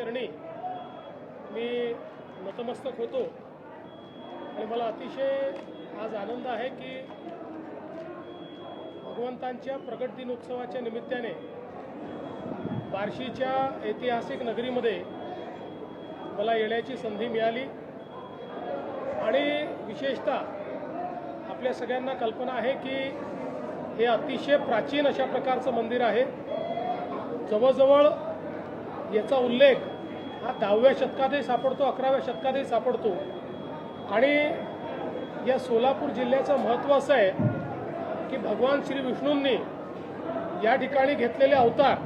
चरणी मी नतमस्तक होतो आणि मला अतिशय आज आनंद आहे की भगवंतांच्या प्रगट दिनोत्सवाच्या निमित्ताने बार्शीच्या ऐतिहासिक नगरीमध्ये मला येण्याची संधी मिळाली आणि विशेषतः आपल्या सगळ्यांना कल्पना आहे की हे अतिशय प्राचीन अशा प्रकारचं मंदिर आहे। जवळजवळ याचा उल्लेख हा 10व्या शतकातही सापडतो, 11व्या शतकातही सापडतो आणि या सोलापूर जिल्ह्याचं महत्त्व असं आहे की भगवान श्री विष्णूंनी या ठिकाणी घेतलेले अवतार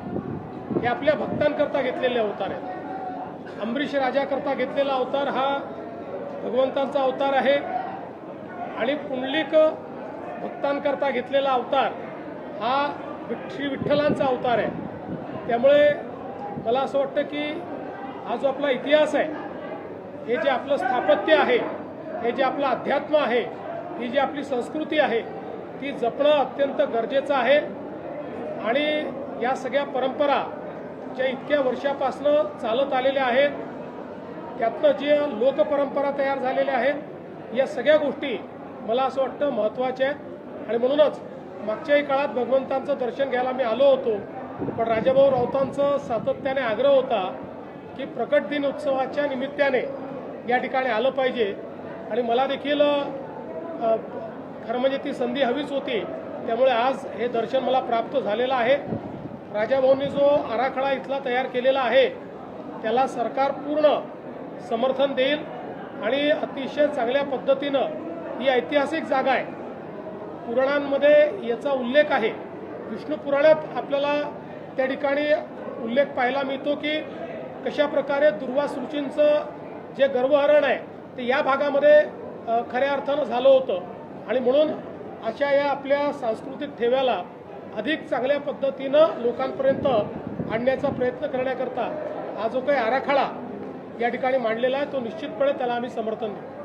हे आपल्या भक्तांकरता घेतलेले अवतार आहेत। अंबरीश राजाकरता घेतलेला अवतार हा भगवंतांचा अवतार आहे आणि पुंडलिक भक्तांकरता घेतलेला अवतार हा श्री विठ्ठलांचा अवतार आहे। त्यामुळे मला असं वाटतं की हा जो आपला इतिहास आहे, हे जे आपलं स्थापत्य आहे, हे जे आपलं अध्यात्म आहे, ही जी आपली संस्कृती आहे ती जपणं अत्यंत गरजेचं आहे आणि या सगळ्या परंपरा ज्या इतक्या वर्षापासून चालत आलेल्या आहेत त्यातनं जे लोकपरंपरा तयार झालेल्या आहेत या सगळ्या गोष्टी मला असं वाटतं महत्त्वाच्या आहेत आणि म्हणूनच मागच्याही काळात भगवंतांचं दर्शन घ्यायला मी आलो होतो, पण राजाभाऊ राऊतांचं सातत्याने आग्रह होता की प्रकट दिन उत्सवाच्या निमित्ताने या ठिकाणी आलं पाहिजे आणि मला देखील खरं म्हणजे ती संधी हवीच होती। त्यामुळे आज हे दर्शन मला प्राप्त झालेलं आहे। राजाभाऊंनी जो आराखडा इथला तयार केलेला आहे त्याला सरकार पूर्ण समर्थन देईल आणि अतिशय चांगल्या पद्धतीनं ही ऐतिहासिक जागा आहे। पुराणांमध्ये याचा उल्लेख आहे, विष्णू पुराणात आपल्याला त्या ठिकाणी उल्लेख पाहायला मिळतो की कशा प्रकारे दुर्वास ऋषींचं जे गर्भहरण आहे ते या भागामध्ये खऱ्या अर्थानं झालं होतं आणि म्हणून अशा या आपल्या सांस्कृतिक ठेव्याला अधिक चांगल्या पद्धतीनं लोकांपर्यंत आणण्याचा प्रयत्न करण्याकरता हा जो काही आराखडा या ठिकाणी मांडलेला आहे तो निश्चितपणे त्याला आम्ही समर्थन देऊ।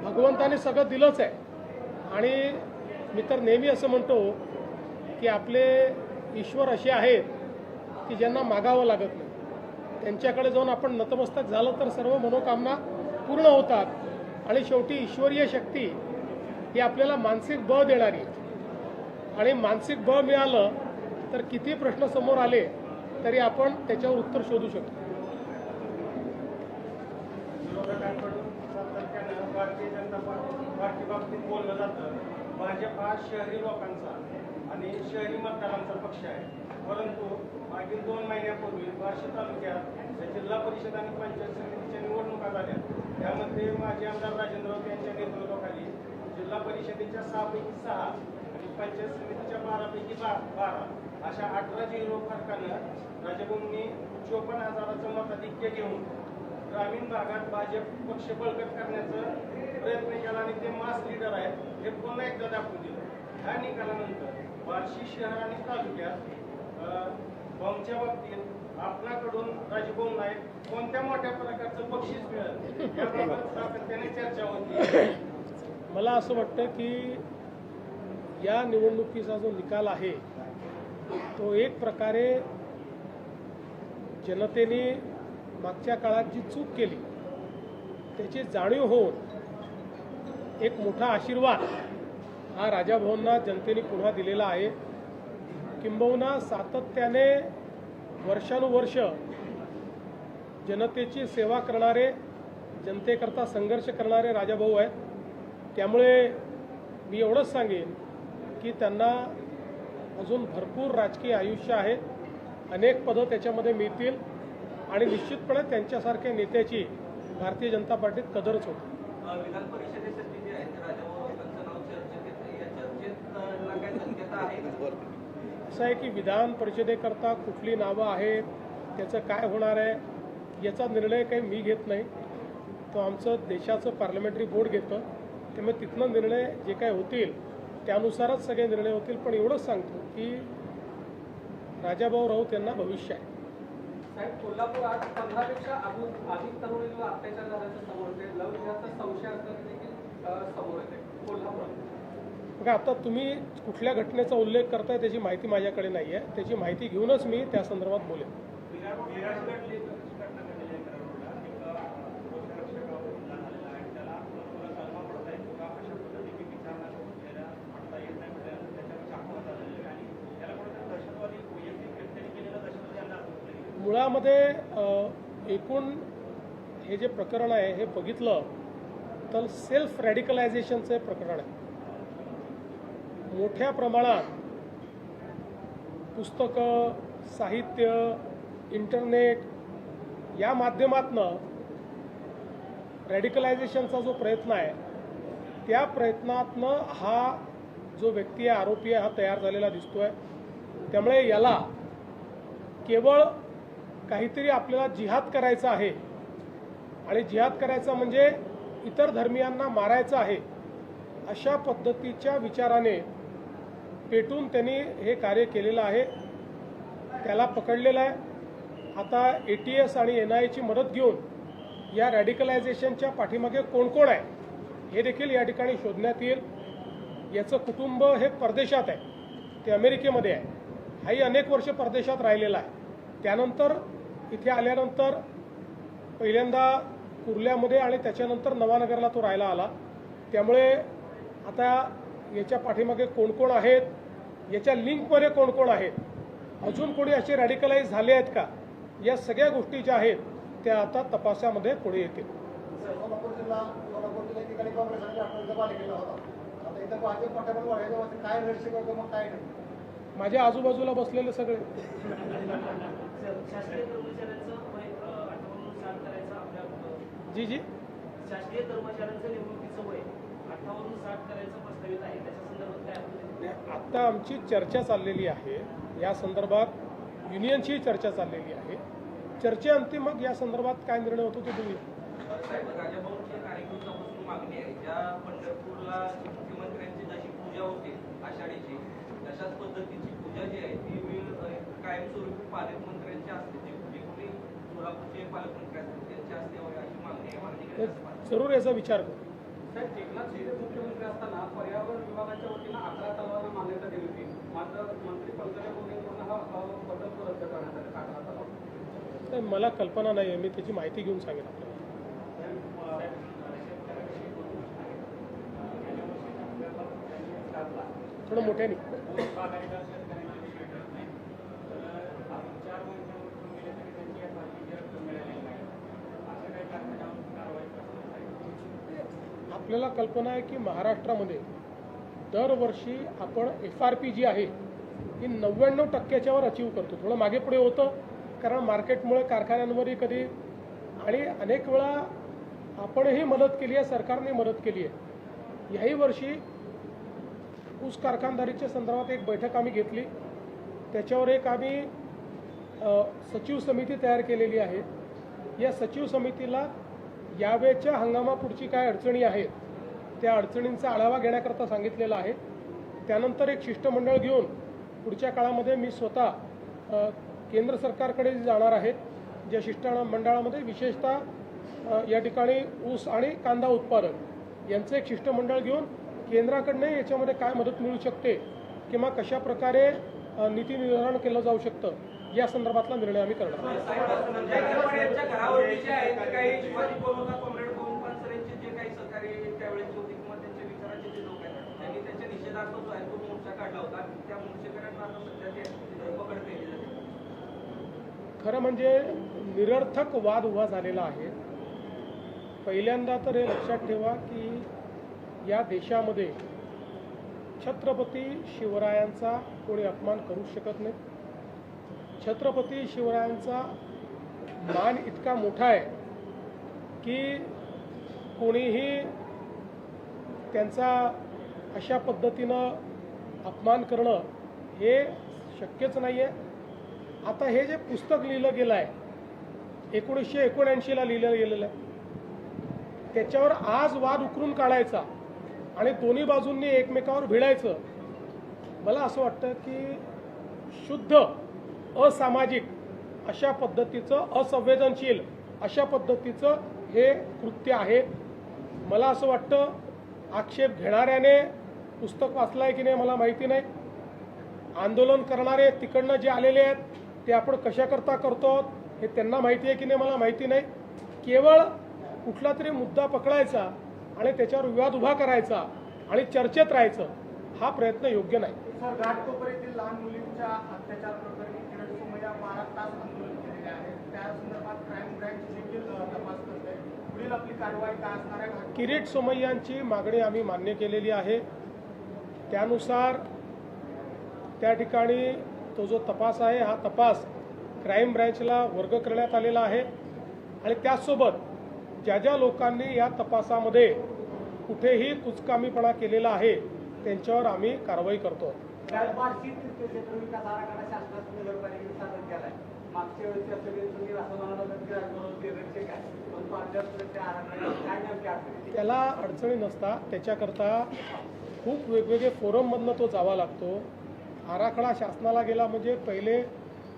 भगवंताने सगळं दिलंच आहे आणि मी तर नेहमी असं म्हणतो की आपले ईश्वर असे आहेत की ज्यांना मागावं लागत नाही, त्यांच्याकडे जाऊन आपण नतमस्तक झालं तर सर्व मनोकामना पूर्ण होतात आणि शेवटी ईश्वरीय शक्ती ही आपल्याला मानसिक बळ देणारी आणि मानसिक बळ मिळालं तर किती प्रश्न समोर आले तरी आपण त्याच्यावर उत्तर शोधू शकतो। भारतीय जनता पार्टी बाबतीत बोललं जातं भाजप हा शहरी लोकांचा आणि शहरी मतदारांचा पक्ष आहे, परंतु मागील 2 महिन्यापूर्वी बार्शी तालुक्यात जिल्हा परिषद आणि पंचायत समितीच्या निवडणुका झाल्या। त्यामध्ये माजी आमदार राजेंद्र राऊत यांच्या नेतृत्वाखाली जिल्हा परिषदेच्या 6 पैकी 6 आणि पंचायत समितीच्या 12 पैकी 12 अशा 18 फरकानं राजाभाऊंनी 54,000चं मताधिक्य घेऊन ग्रामीण भागात भाजप पक्ष बळकट करण्याचा प्रयत्न केला आणि ते मास लीडर आहेत हे पुन्हा एकदा दाखवून दिलं। ह्या निकालानंतर बार्शी शहर आणि तालुक्यात बॉम्बच्या बाबतीत आपल्याकडून राजभाऊ नाईक कोणत्या मोठ्या प्रकारचं बक्षीस मिळेल याबाबत सातत्याने चर्चा होती। मला असं वाटतं की या निवडणुकीचा जो निकाल आहे तो एक प्रकारे जनतेने मागच्या काळात जी चूक केली त्याची जाणीव होऊन एक मोठा आशीर्वाद हा राजाभाऊंना जनतेने पुन्हा दिलेला आहे। किंबहुना सातत्याने वर्षानुवर्ष जनतेची सेवा करणारे, जनतेकरता संघर्ष करणारे राजाभाऊ आहेत। त्यामुळे मी एवढंच सांगेन की त्यांना अजून भरपूर राजकीय आयुष्य आहे, अनेक पदं त्याच्यामध्ये मिळतील आणि निश्चितपणे त्यांच्यासारख्या नेत्याची भारतीय जनता पार्टीत कदरच होती। विधान परिषदेसाठी जे आहे राजाभाऊ यांचं नाव चर्चेत आहे, या चर्चेत काय शक्यता आहे? असं आहे की विधान परिषदेकरता कुठली नावं आहेत, त्याचं काय होणार आहे याचा निर्णय काही मी घेत नाही, तो आमचं देशाचं पार्लमेंटरी बोर्ड घेतं। त्यामुळे तिथनं निर्णय जे काय होतील त्यानुसारच सगळे निर्णय होतील। पण एवढंच सांगतो की राजाभाऊ राऊत यांना भविष्य आहे। साहेब, कोल्हापुरात 15पेक्षा अधिक तरुणींवर अत्याचार झाल्याचं समोर येते, लव जिहादचा संशय असल्याचं देखील समोर येते। कोल्हापुरात. बघा, आता तुम्ही कुठल्या घटनेचा उल्लेख करताय त्याची माहिती माझ्याकडे नाही आहे. त्याची माहिती घेऊनच मी त्या संदर्भात बोलेन. मुळामध्ये एकूण हे जे प्रकरण आहे हे बघितलं तर सेल्फ रॅडिकलायझेशनचं हे प्रकरण आहे. मोठ्या प्रमाणात पुस्तकं, साहित्य, इंटरनेट या माध्यमातनं रॅडिकलायझेशनचा जो प्रयत्न आहे त्या प्रयत्नातनं हा जो व्यक्ती आहे, आरोपी आहे, हा तयार झालेला दिसतोय. त्यामुळे याला केवळ काहीतरी आपल्याला जिहाद करायचा आहे आणि जिहाद करायचा म्हणजे इतर धर्मियांना मारायचं आहे अशा पद्धतीच्या विचाराने पेटून त्यांनी हे कार्य केलेलं आहे. त्याला पकडलेलं आहे. आता ATS आणि NIAची मदत घेऊन या रॅडिकलायझेशनच्या पाठीमागे कोण कोण आहे हे देखील या ठिकाणी शोधण्यात येईल. याचं कुटुंब हे परदेशात आहे, ते अमेरिकेमध्ये आहे. हाही अनेक वर्ष परदेशात राहिलेला आहे. त्यानंतर इथे आल्यानंतर पहिल्यांदा कुर्ल्यामध्ये आणि त्याच्यानंतर नवानगरला तो राहायला आला. त्यामुळे आता याच्या पाठीमागे कोण कोण आहेत, याच्या लिंकमध्ये कोण कोण आहेत, अजून कोणी असे रॅडिकलाइज झाले आहेत का, या सगळ्या गोष्टी ज्या आहेत त्या आता तपासामध्ये पुढे येतील. सोलापूर जिल्हा ठिकाणी काँग्रेसच्या दबाव केला होता. आता इथं भाजप पट्ट्यावर वाढायचं काय रहस्य करतो मग काय नाही. माझ्या आजूबाजूला बसलेले सगळे शासकीय कर्मचाऱ्यांचं वय 58 करायचं आपल्या जी जी शासकीय कर्मचाऱ्यांचं निवृत्तीचं वय 58 करायचं प्रस्तावित आहे. त्याच्या संदर्भात काय आपलं? आत्ता आमची चर्चा चाललेली आहे. या संदर्भात युनियनची चर्चा चाललेली आहे. चर्चेअंती मग या संदर्भात काय निर्णय होतो ते बघूया. साहेब, राजाभाऊंच्या कार्यक्रमापासून मागणी आहे ज्या पंढरपूरला मुख्यमंत्र्यांची जशी पूजा होते आषाढीची, तशाच पद्धतीची पूजा जी आहे ती कायमस्वरूपी पालकमंत्र्यांची असते. जे कोणी सोलापूरचे पालकमंत्री असतील त्यांच्या हस्ते व्हावी अशी मागणी आहे. मागणी जरूर याचा विचार करू. साहेब, एकनाथ शिंदे मुख्यमंत्री असताना पर्यावरण विभागाच्या वतीनं 11 तलावांना मान्यता दिली होती. मात्र मंत्री पंकजा मुंडेंकडून हा प्रकल्प रद्द करण्यात आला. 11 तलाव. तर मला कल्पना नाही आहे, मी त्याची माहिती घेऊन सांगेन आपल्याला. थोडं मोठ्याने. आपल्याला कल्पना आहे की महाराष्ट्रामध्ये दरवर्षी आपण FRP जी आहे ही 99% वर अचीव करतो. थोडं मागे पुढे होतं कारण मार्केटमुळे कारखान्यांवरही कधी आणि अनेक वेळा आपणही मदत केली आहे, सरकारने मदत केली आहे. याही वर्षी ऊस कारखानदारीच्या संदर्भात एक बैठक आम्ही घेतली. त्याच्यावर एक आम्ही सचिव समिती तयार केलेली आहे. या सचिव समितीला यावेळच्या हंगामापुढची काय अडचणी आहेत त्या अडचणींचा आढावा घेण्याकरता सांगितलेला आहे. त्यानंतर एक शिष्टमंडळ घेऊन पुढच्या काळामध्ये मी स्वतः केंद्र सरकारकडे जाणार आहे. ज्या शिष्टमंडळामध्ये विशेषतः या ठिकाणी ऊस आणि कांदा उत्पादक यांचं एक शिष्टमंडळ घेऊन केंद्राकडनं याच्यामध्ये काय मदत मिळू शकते किंवा कशा प्रकारे नीती निर्धारण केलं जाऊ शकतं या संदर्भातला निर्णय आम्ही करणार आहोत. घरावरती जे आहे ते काही शिवाजी बोलवता कॉम्रेड गोविंद पानसरेंचे जे काही सहकारी त्यावेळेचे होते किंवा त्यांच्या विचाराचे जे लोक आहेत त्यांनी त्यांच्या निषेधार्थ जो आहे तो मोर्चा काढला होता. त्या मोर्चेकऱ्यांना आता सध्या ते पकड केली जाते. खरं म्हणजे निरर्थक वाद उभा झालेला आहे. पहिल्यांदा तर हे लक्षात ठेवा की या देशामध्ये छत्रपती शिवरायांचा कोणी अपमान करू शकत नाही. छत्रपती शिवरायांचा मान इतका मोठा आहे की कोणीही त्यांचा अशा पद्धतीनं अपमान करणं हे शक्यच नाही आहे. आता हे जे पुस्तक लिहिलं गेलं आहे 1979ला लिहिलं गेलेलं आहे त्याच्यावर आज वाद उकरून काढायचा आणि दोन्ही बाजूंनी एकमेकावर भिडायचं, मला असं वाटतं की शुद्ध असामाजिक अशा पद्धतीचं, असंवेदनशील अशा पद्धतीचं हे कृत्य आहे. मला असं वाटतं आक्षेप घेणाऱ्याने पुस्तक वाचलं आहे की नाही मला माहिती नाही. आंदोलन करणारे तिकडनं जे आलेले आहेत ते आपण कशाकरता करतो हे त्यांना माहिती आहे की नाही मला माहिती नाही. केवळ कुठला तरी मुद्दा पकडायचा आणि त्याच्यावर विवाद उभा करायचा आणि चर्चेत राहायचं हा प्रयत्न योग्य नाही. सर, घाटकोपर येथील लहान मुलींच्या अत्याचार प्रकरणी किरण सोमय्या 12 तास आंदोलन केलेले आहे. त्या संदर्भात क्राईम ब्रँच देखील तपास करते. पुढील आपली कारवाई काय असणार आहे? किरीट सोमय्यांची मागणी आम्ही मान्य केलेली आहे. त्यानुसार त्या ठिकाणी तो जो तपास आहे हा तपास क्राईम ब्रँचला वर्ग करण्यात आलेला आहे आणि त्याचसोबत ज्या ज्या लोकांनी या तपासामध्ये कुठेही कुचकामीपणा केलेला आहे त्यांच्यावर आम्ही कारवाई करतो. बार्शी क्षेत्र विकास आराखडा शासनात नगरपालिकेने सादर केला आहे. मागच्या वेळेस सगळे तुम्ही असं म्हणाला की काय पण अद्याप त्या आराखड्यात काय नेमकी अडचणी? त्याला अडचणी नसतात. त्याच्याकरता खूप वेगवेगळे फोरममधनं तो जावा लागतो. आराखडा शासनाला गेला म्हणजे पहिले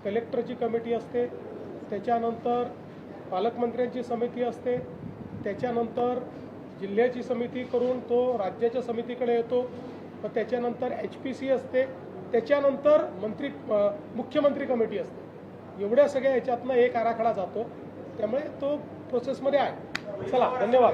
कलेक्टरची कमिटी असते, त्याच्यानंतर पालकमंत्र्यांची समिती असते, त्याच्यानंतर जिल्ह्याची समिती करून तो राज्याच्या समितीकडे येतो, मग त्याच्यानंतर HPC असते, त्याच्यानंतर मुख्यमंत्री कमिटी असते. एवढ्या सगळ्या याच्यातनं एक आराखडा जातो. त्यामुळे तो प्रोसेसमध्ये आहे. चला, धन्यवाद.